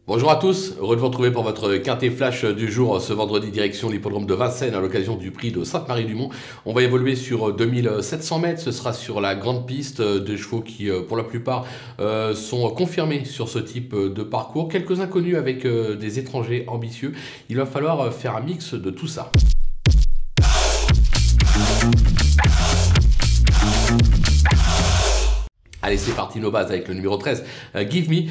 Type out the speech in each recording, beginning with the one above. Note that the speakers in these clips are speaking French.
Bonjour à tous, heureux de vous retrouver pour votre quintet flash du jour ce vendredi direction l'hippodrome de Vincennes à l'occasion du prix de Sainte-Marie-du-Mont. On va évoluer sur 2700 mètres, ce sera sur la grande piste, des chevaux qui pour la plupart sont confirmés sur ce type de parcours. Quelques inconnus avec des étrangers ambitieux, il va falloir faire un mix de tout ça. Allez, c'est parti, nos bases avec le numéro 13, Give Me.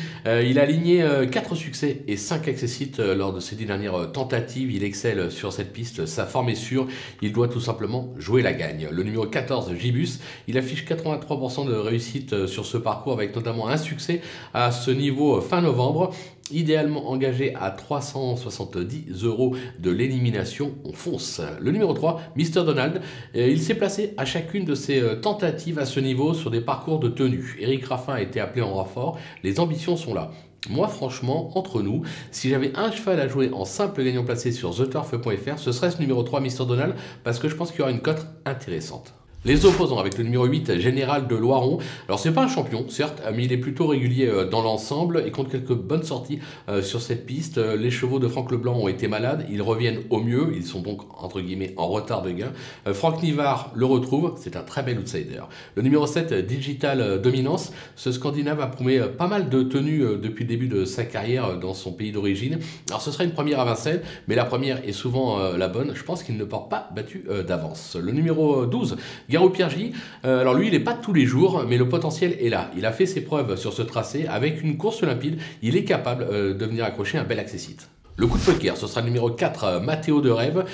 Il a aligné 4 succès et 5 accessites lors de ses 10 dernières tentatives. Il excelle sur cette piste, sa forme est sûre, il doit tout simplement jouer la gagne. Le numéro 14, Gibus, il affiche 83% de réussite sur ce parcours avec notamment un succès à ce niveau fin novembre. Idéalement engagé à 370 € de l'élimination, on fonce. Le numéro 3, Mr Donald, il s'est placé à chacune de ses tentatives à ce niveau sur des parcours de tenue. Eric Raffin a été appelé en renfort, les ambitions sont là. Moi franchement, entre nous, si j'avais un cheval à jouer en simple gagnant placé sur theturf.fr, ce serait ce numéro 3, Mr Donald, parce que je pense qu'il y aura une cote intéressante. Les opposants avec le numéro 8, Général de Loiron. Alors c'est pas un champion, certes, mais il est plutôt régulier dans l'ensemble et compte quelques bonnes sorties sur cette piste. Les chevaux de Franck Leblanc ont été malades, ils reviennent au mieux, ils sont donc entre guillemets en retard de gain. Franck Nivard le retrouve, c'est un très bel outsider. Le numéro 7, Digital Dominance. Ce Scandinave a promis pas mal de tenues depuis le début de sa carrière dans son pays d'origine. Alors ce sera une première à Vincennes, mais la première est souvent la bonne. Je pense qu'il ne part pas battu d'avance. Le numéro 12, Garou Piergy, alors lui il n'est pas tous les jours, mais le potentiel est là. Il a fait ses preuves sur ce tracé, avec une course limpide, il est capable de venir accrocher un bel accessite. Le coup de poker, ce sera le numéro 4, Mathéo de Rêve.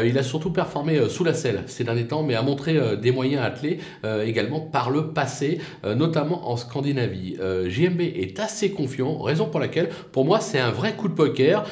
Il a surtout performé sous la selle ces derniers temps, mais a montré des moyens attelés également par le passé, notamment en Scandinavie. JMB est assez confiant, raison pour laquelle, pour moi, c'est un vrai coup de poker.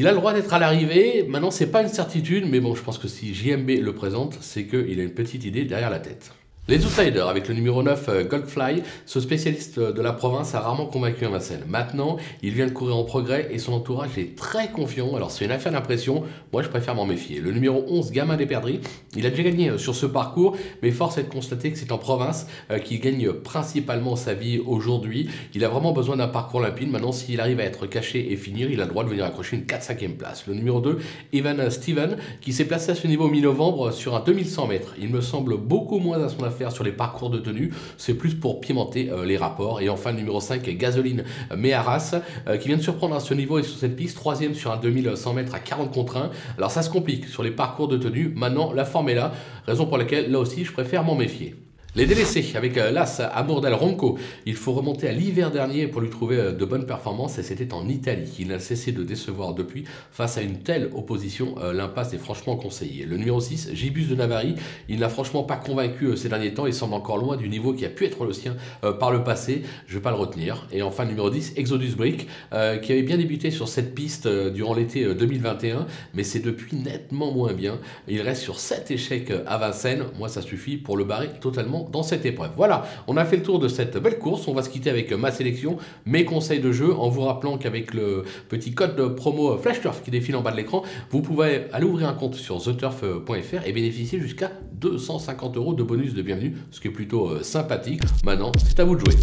Il a le droit d'être à l'arrivée, maintenant c'est pas une certitude, mais bon, je pense que si JMB le présente, c'est qu'il a une petite idée derrière la tête. Les outsiders avec le numéro 9, Goldfly, ce spécialiste de la province a rarement convaincu à Vincennes. Maintenant, il vient de courir en progrès et son entourage est très confiant. Alors c'est une affaire d'impression, moi je préfère m'en méfier. Le numéro 11, Gamin des Perdrix, il a déjà gagné sur ce parcours, mais force est de constater que c'est en province qu'il gagne principalement sa vie aujourd'hui. Il a vraiment besoin d'un parcours limpide. Maintenant, s'il arrive à être caché et finir, il a le droit de venir accrocher une 4-5e place. Le numéro 2, Evan Steven, qui s'est placé à ce niveau mi-novembre sur un 2100 mètres. Il me semble beaucoup moins à son affaire sur les parcours de tenue, c'est plus pour pimenter les rapports. Et enfin le numéro 5, Gasoline Méharas, qui vient de surprendre à ce niveau et sur cette piste, 3e sur un 2100 mètres à 40 contre 1. Alors ça se complique sur les parcours de tenue, maintenant la forme est là, raison pour laquelle là aussi je préfère m'en méfier. Les délaissés avec l'As Amour del Ronco, il faut remonter à l'hiver dernier pour lui trouver de bonnes performances et c'était en Italie. Il n'a cessé de décevoir depuis face à une telle opposition, l'impasse est franchement conseillée. Le numéro 6, Gibus de Navarri, il n'a franchement pas convaincu ces derniers temps, il semble encore loin du niveau qui a pu être le sien par le passé, je ne vais pas le retenir. Et enfin le numéro 10, Exodus Brick, qui avait bien débuté sur cette piste durant l'été 2021, mais c'est depuis nettement moins bien. Il reste sur 7 échecs à Vincennes, moi ça suffit pour le barrer totalement dans cette épreuve. Voilà, on a fait le tour de cette belle course, on va se quitter avec ma sélection, mes conseils de jeu, en vous rappelant qu'avec le petit code de promo FlashTurf qui défile en bas de l'écran, vous pouvez aller ouvrir un compte sur theturf.fr et bénéficier jusqu'à 250 € de bonus de bienvenue, ce qui est plutôt sympathique. Maintenant, c'est à vous de jouer.